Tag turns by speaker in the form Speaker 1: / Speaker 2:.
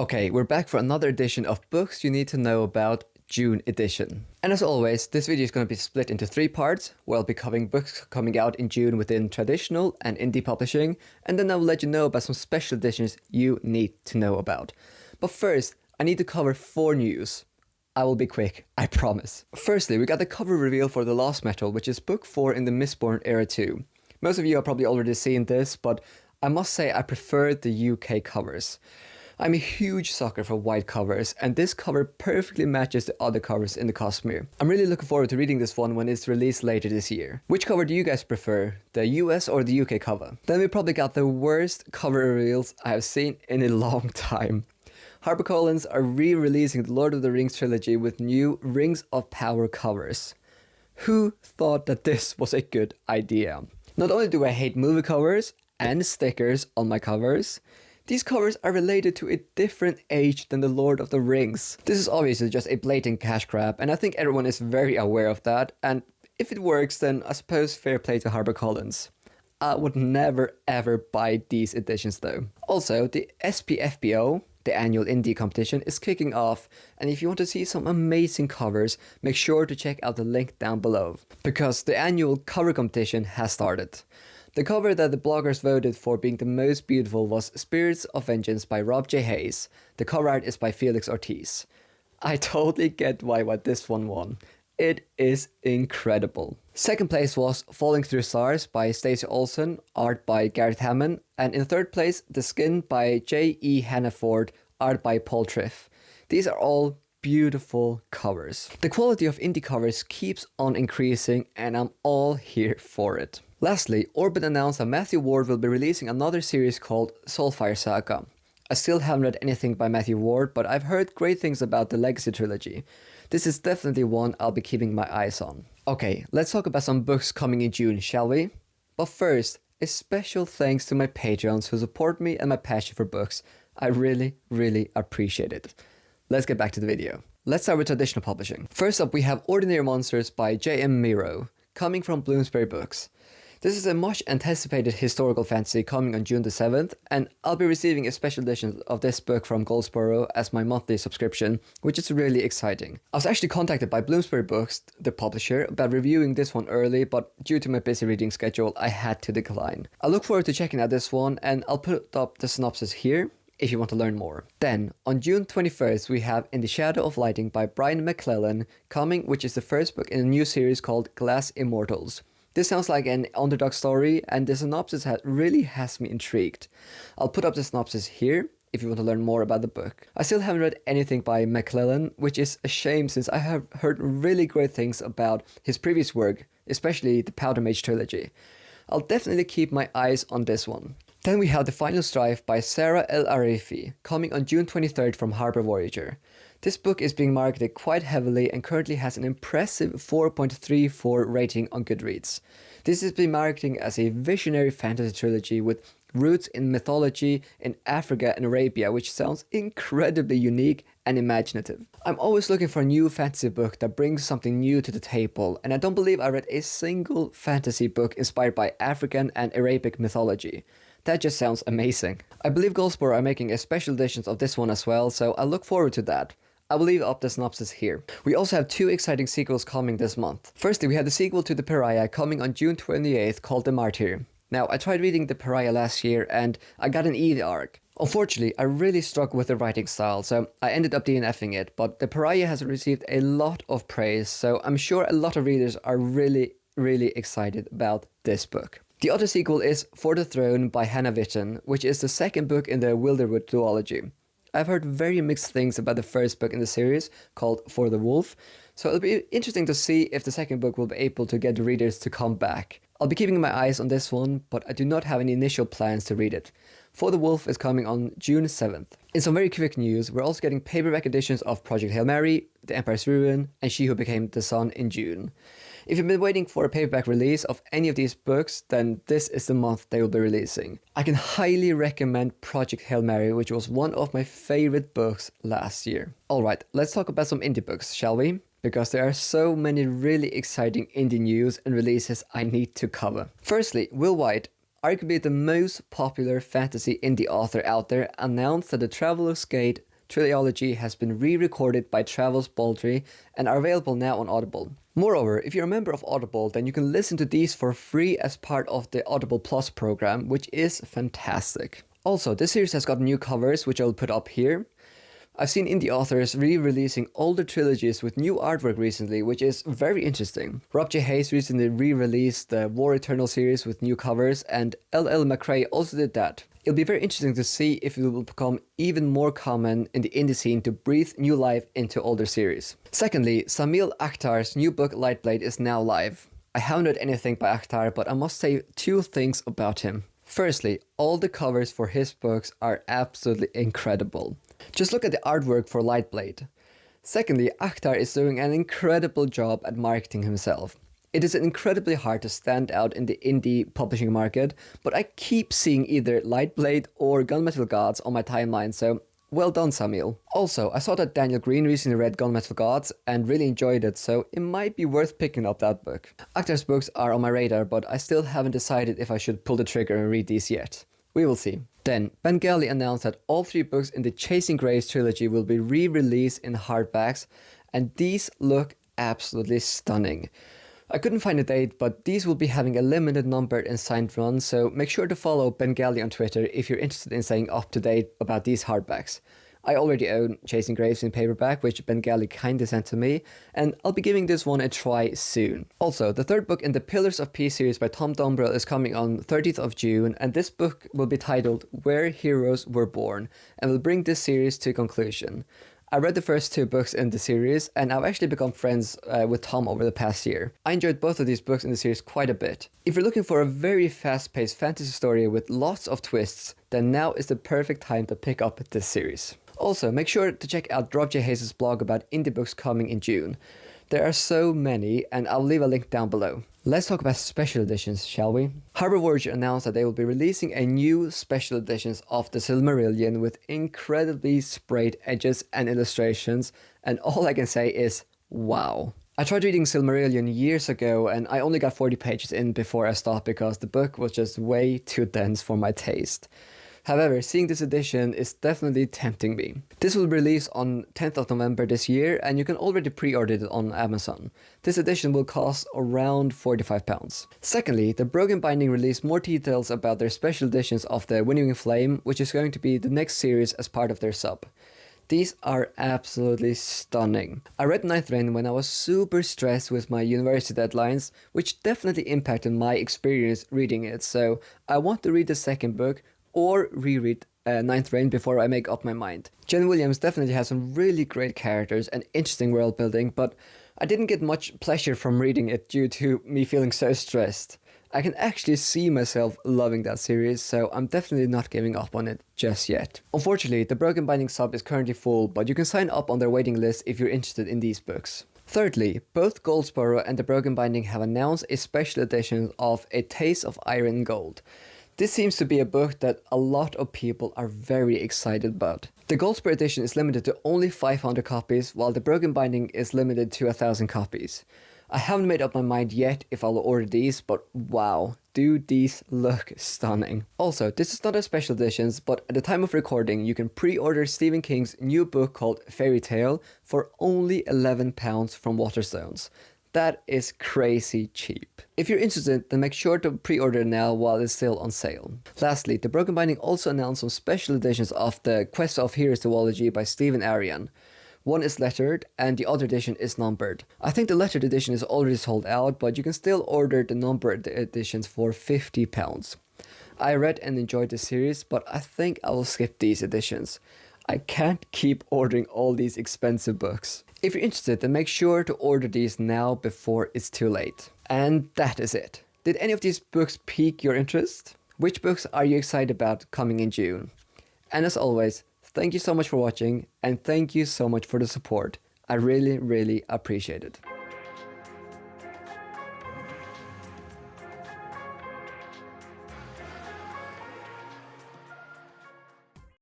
Speaker 1: Okay, we're back for another edition of Books You Need to Know About, June edition. And as always, this video is going to be split into 3 parts, where I'll be covering books coming out in June within traditional and indie publishing, and then I'll let you know about some special editions you need to know about. But first, I need to cover 4 news. I will be quick, I promise. Firstly, we got the cover reveal for The Lost Metal, which is book 4 in the Mistborn era 2. Most of you have probably already seen this, but I must say I prefer the UK covers. I'm a huge sucker for white covers, and this cover perfectly matches the other covers in the Cosmere. I'm really looking forward to reading this one when it's released later this year. Which cover do you guys prefer, the US or the UK cover? Then we probably got the worst cover reveals I have seen in a long time. HarperCollins are re-releasing the Lord of the Rings trilogy with new Rings of Power covers. Who thought that this was a good idea? Not only do I hate movie covers and stickers on my covers, these covers are related to a different age than the Lord of the Rings. This is obviously just a blatant cash grab, and I think everyone is very aware of that, and if it works, then I suppose fair play to HarperCollins. I would never ever buy these editions though. Also, the SPFBO, the annual indie competition, is kicking off, and if you want to see some amazing covers, make sure to check out the link down below, because the annual cover competition has started. The cover that the bloggers voted for being the most beautiful was Spirits of Vengeance by Rob J. Hayes. The cover art is by Felix Ortiz. I totally get why this one won. It is incredible. Second place was Falling Through Stars by Stacey Olsen, art by Gareth Hammond, and in third place, The Skin by J.E. Hannaford, art by Paul Triff. These are all beautiful covers. The quality of indie covers keeps on increasing, and I'm all here for it. Lastly, Orbit announced that Matthew Ward will be releasing another series called Soulfire Saga. I still haven't read anything by Matthew Ward, but I've heard great things about the Legacy trilogy. This is definitely one I'll be keeping my eyes on. Okay, let's talk about some books coming in June, shall we? But first, a special thanks to my Patreons who support me and my passion for books. I really appreciate it. Let's get back to the video. Let's start with traditional publishing. First up, we have Ordinary Monsters by J.M. Miro, coming from Bloomsbury Books. This is a much anticipated historical fantasy coming on June the 7th, and I'll be receiving a special edition of this book from Goldsboro as my monthly subscription, which is really exciting. I was actually contacted by Bloomsbury Books, the publisher, about reviewing this one early, but due to my busy reading schedule, I had to decline. I look forward to checking out this one, and I'll put up the synopsis here if you want to learn more. Then, on June 21st, we have In the Shadow of Lighting by Brian McClellan coming, which is the first book in a new series called Glass Immortals. This sounds like an underdog story, and the synopsis really has me intrigued. I'll put up the synopsis here if you want to learn more about the book. I still haven't read anything by McClellan, which is a shame since I have heard really great things about his previous work, especially the Powder Mage trilogy. I'll definitely keep my eyes on this one. Then we have The Final Strife by Sarah El Arifi, coming on June 23rd from Harper Voyager. This book is being marketed quite heavily and currently has an impressive 4.34 rating on Goodreads. This is being marketed as a visionary fantasy trilogy with roots in mythology in Africa and Arabia, which sounds incredibly unique and imaginative. I'm always looking for a new fantasy book that brings something new to the table, and I don't believe I read a single fantasy book inspired by African and Arabic mythology. That just sounds amazing. I believe Goldsboro are making a special editions of this one as well, so I look forward to that. I will leave up the synopsis here. We also have 2 exciting sequels coming this month. Firstly, we have the sequel to The Pariah coming on June 28th called The Martyr. Now, I tried reading The Pariah last year and I got an E arc. Unfortunately, I really struggled with the writing style, so I ended up DNFing it, but The Pariah has received a lot of praise, so I'm sure a lot of readers are really excited about this book. The other sequel is For the Throne by Hannah Witten, which is the second book in the Wilderwood duology. I've heard very mixed things about the first book in the series, called For the Wolf, so it'll be interesting to see if the second book will be able to get the readers to come back. I'll be keeping my eyes on this one, but I do not have any initial plans to read it. For the Wolf is coming on June 7th. In some very quick news, we're also getting paperback editions of Project Hail Mary, The Empire's Ruin, and She Who Became the Sun in June. If you've been waiting for a paperback release of any of these books, then this is the month they will be releasing. I can highly recommend Project Hail Mary, which was one of my favorite books last year. Alright, let's talk about some indie books, shall we? Because there are so many really exciting indie news and releases I need to cover. Firstly, Will White, arguably the most popular fantasy indie author out there, announced that The Traveler's Gate trilogy has been re-recorded by Travis Baldry and are available now on Audible. Moreover, if you're a member of Audible, then you can listen to these for free as part of the Audible Plus program, which is fantastic. Also, this series has got new covers, which I'll put up here. I've seen indie authors re-releasing older trilogies with new artwork recently, which is very interesting. Rob J. Hayes recently re-released the War Eternal series with new covers, and L.L. McRae also did that. It'll be very interesting to see if it will become even more common in the indie scene to breathe new life into older series. Secondly, Samil Akhtar's new book Lightblade is now live. I haven't read anything by Akhtar, but I must say two things about him. Firstly, all the covers for his books are absolutely incredible. Just look at the artwork for Lightblade. Secondly, Akhtar is doing an incredible job at marketing himself. It is incredibly hard to stand out in the indie publishing market, but I keep seeing either Lightblade or Gunmetal Gods on my timeline, so well done, Samil. Also, I saw that Daniel Green recently read Gunmetal Gods and really enjoyed it, so it might be worth picking up that book. Akhtar's books are on my radar, but I still haven't decided if I should pull the trigger and read these yet. We will see. Then, Bengali announced that all 3 books in the Chasing Grace trilogy will be re-released in hardbacks, and these look absolutely stunning. I couldn't find a date, but these will be having a limited numbered and signed run, so make sure to follow Bengali on Twitter if you're interested in staying up to date about these hardbacks. I already own Chasing Graves in paperback, which Bengali kinda sent to me, and I'll be giving this one a try soon. Also, the 3rd book in the Pillars of Peace series by Tom Dumbrell is coming on 30th of June, and this book will be titled Where Heroes Were Born, and will bring this series to conclusion. I read the first 2 books in the series, and I've actually become friends with Tom over the past year. I enjoyed both of these books in the series quite a bit. If you're looking for a very fast-paced fantasy story with lots of twists, then now is the perfect time to pick up this series. Also, make sure to check out Rob J. Hayes' blog about indie books coming in June. There are so many, and I'll leave a link down below. Let's talk about special editions, shall we? Harbor Voyager announced that they will be releasing a new special editions of the Silmarillion with incredibly sprayed edges and illustrations, and all I can say is, wow. I tried reading Silmarillion years ago, and I only got 40 pages in before I stopped because the book was just way too dense for my taste. However, seeing this edition is definitely tempting me. This will release on 10th of November this year, and you can already pre-order it on Amazon. This edition will cost around £45. Secondly, the Broken Binding released more details about their special editions of the Winnowing Flame, which is going to be the next series as part of their sub. These are absolutely stunning. I read Ninth Rain when I was super stressed with my university deadlines, which definitely impacted my experience reading it, so I want to read the second book or reread Ninth Rain before I make up my mind. Jen Williams definitely has some really great characters and interesting world building, but I didn't get much pleasure from reading it due to me feeling so stressed. I can actually see myself loving that series, so I'm definitely not giving up on it just yet. Unfortunately, the Broken Binding sub is currently full, but you can sign up on their waiting list if you're interested in these books. Thirdly, both Goldsboro and the Broken Binding have announced a special edition of A Taste of Iron and Gold. This seems to be a book that a lot of people are very excited about. The Goldsboro edition is limited to only 500 copies, while the Broken Binding is limited to 1,000 copies. I haven't made up my mind yet if I'll order these, but wow, do these look stunning. Also, this is not a special edition, but at the time of recording, you can pre-order Stephen King's new book called Fairy Tale for only £11 from Waterstones. That is crazy cheap. If you're interested, then make sure to pre-order now while it's still on sale. Lastly, the Broken Binding also announced some special editions of the Quest of Heroes duology by Stephen Arian. One is lettered and the other edition is numbered. I think the lettered edition is already sold out, but you can still order the numbered editions for £50. I read and enjoyed the series, but I think I will skip these editions. I can't keep ordering all these expensive books. If you're interested, then make sure to order these now before it's too late. And that is it. Did any of these books pique your interest? Which books are you excited about coming in June? And as always, thank you so much for watching, and thank you so much for the support. I really, really appreciate it.